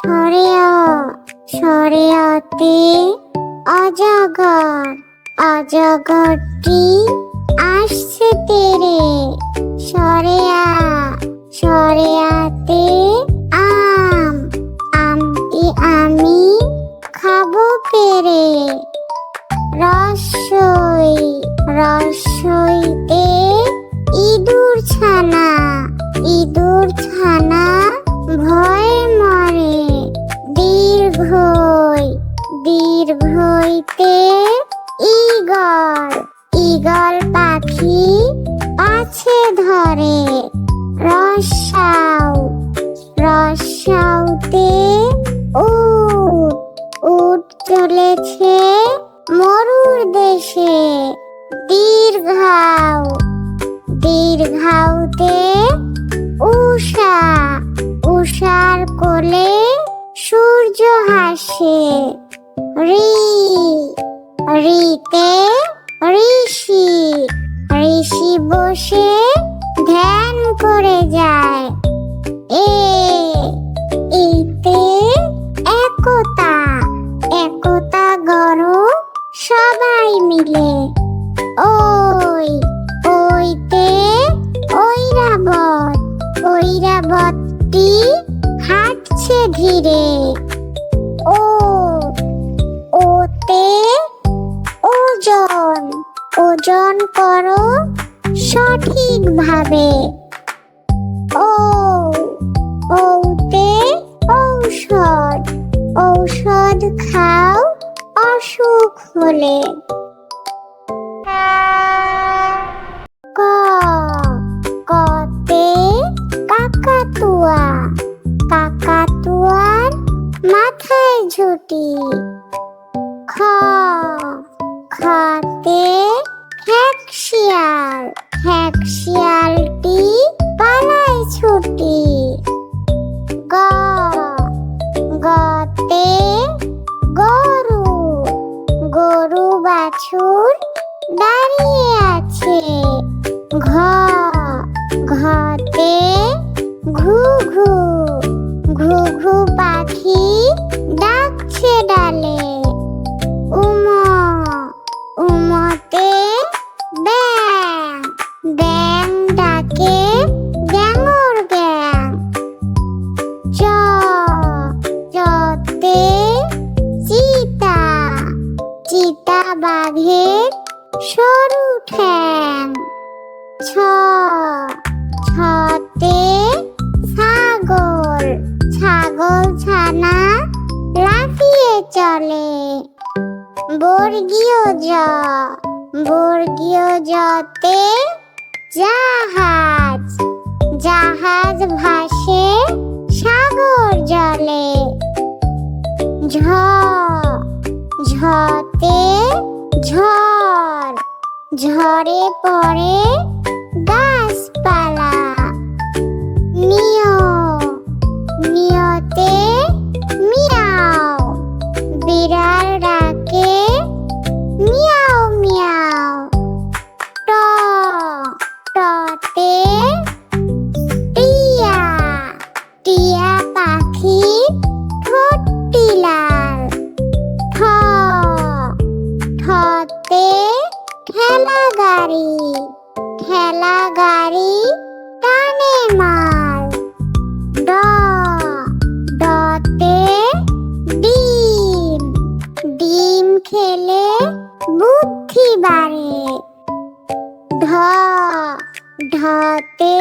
সরে আতে অজগর, অজগরটি আসছে তেরে। সরে আতে আম, আমটি আমি খাবো পেরে। রস্বইতে ইঁদুর ছানা, ইঁদুর ছানা ভয়ে মরে। দীর্ঘইতে ঈগল, ঈগল পাখি পাছে ধরে। রস্যাউতে উট চলেছে মরুর দেশে। দীর্ঘাউতে উষার কোলে সূর্য হাসে। ঋতে ঋষি বসে ধ্যান করে যায়। এতে একতা গড়ো সবাই মিলে। ওইতে ঐরাবতটি হাঁটছে ধীরে। ওতে ওজন করো সঠিক ভাবে। ওতে ঔষধ খাও অসুখ হলে। কতে কাকাতুয়ার মাথায় ঝুঁটি। খতে খেকশিয়ালটি পালায় ছুটি। গতে গরু বাছুর দাঁড়িয়ে আছে। ঘতে ঘুঘু পাখি ডাকছে ডালে। উমতে ব্যাং ডাকে গ্যাঙর গ্যাং। চতে চিতা বাঘের সরু ঠ্যাং। ছতে ছাগল ছানা লাফিয়ে চলে। বর্গীয় জতে জাহাজ ভাসে সাগর জলে। ঝড়ে পড়ে গাছপালা। নিয়তে মিয়াও, বিড়াল ডাকে মিয়াও মিয়াও। টতে টিয়া পাখি ঠোঁটটি লাল। ঠতে ঠেলা গাড়ি টানে মাল। ডতে ডিম খেলে বুদ্ধি বাড়ে। ঢতে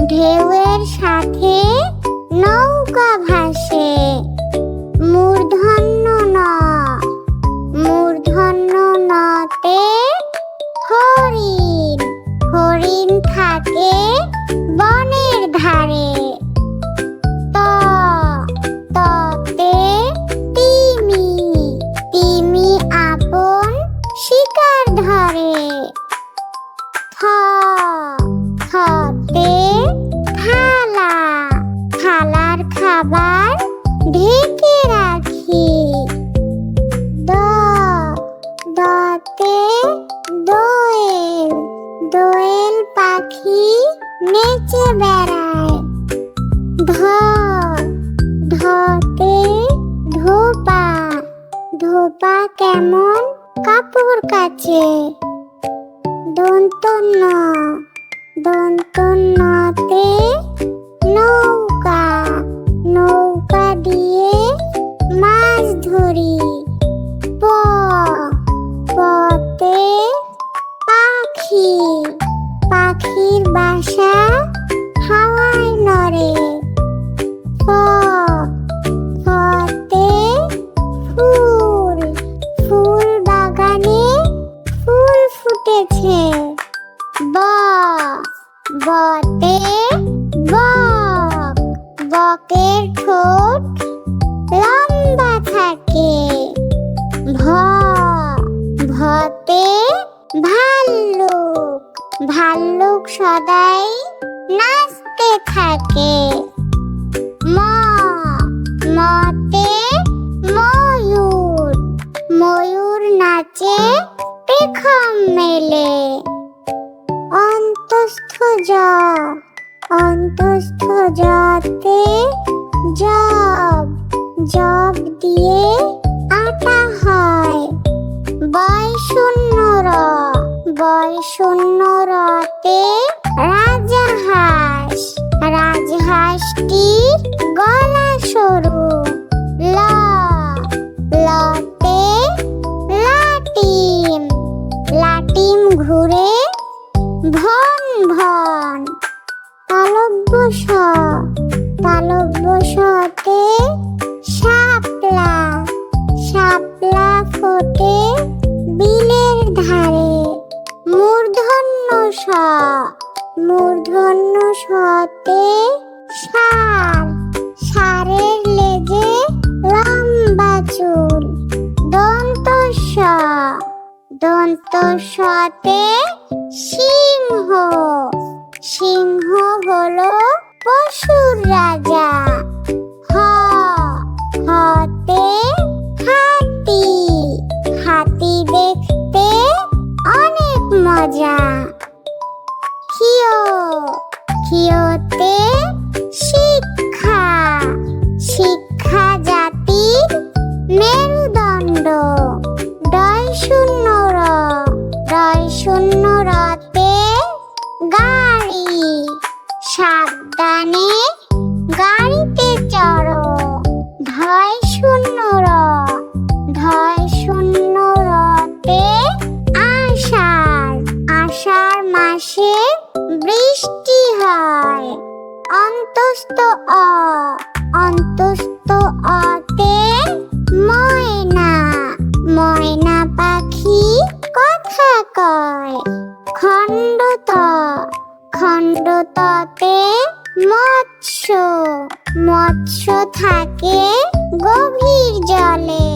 ঢেউয়ের সাথে নৌকা ভাসে। মূর্ধন্য নতে হরিণ থাকে বনের ধারে। ততে তিমি আপন শিকার ধরে। থতে থালার খাবার ঢেকে রাখি। দতে দোয়েল পাখি নেচে বেড়ায়। পা কেমন কাপড় কাচে। দন্ত ন, দন্ত নতে নৌকা, নৌকা দিয়ে মাছ ধরি। প, পতে পাখি, পাখির বাসা হাওয়ায় নড়ে। ফ, ফতে ফুল, ফুল বাগানে ফুল ফুটেছে। ব, বতে বক, বকের ঠোঁট লম্বা থাকে। ভ, ভতে ভাল্লুক, ভাল্লুক সদাই নাচতে থাকে। ম, মতে ময়ূর, ময়ূর নাচে পেখম মেলে। অন্তস্থ জ, অন্তস্থ জতে জব, জব দিয়ে আটা হয়। বয় শূন্য র, বয় শূন্য রতে রাজহাঁস, রাজহাঁসটির গলা সরু। ল, লতে লাটিম, লাটিম ঘুরে ভন ভন। তালব্য স, তালব্য সতে শাপলা, শাপলা ফোটে বিলের ধারে। মূর্ধন্য স, মূর্ধন্য সতে ষাঁড়, ষাঁড়ের লেজে লম্বা চুল। দন্ত স, দন্ত সতে সিংহ, সিংহ হলো পশুর রাজা। হ, হতে হাতি, হাতি দেখতে অনেক মজা। ক্ষিয়, ক্ষিয়তে শিক্ষা, শিক্ষা জাতির মেরুদণ্ড। ডয় শূন্য র, ডয় শূন্য রতে গাড়ি, সাবধানে গাড়িতে চড়ো। ধয় শূন্য র, ধয় শূন্য রতে আষাঢ়, আষাঢ় মাসে বৃষ্টি হয়। অন্তস্থ অ, অন্তস্থ অতে ময়না, ময়না পাখি কথা কয়। খণ্ডত, খণ্ডততে মৎস্য, মৎস্য থাকে গভীর জলে।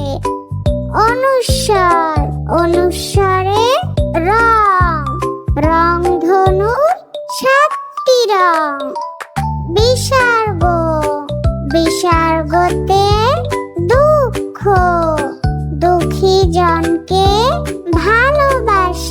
অনুস্বর, অনুস্বরে রং, রংধনুর 7টি রং। বিসর্গ, বিসর্গতে দুঃখ, দুঃখী জনকে ভালোবাসা।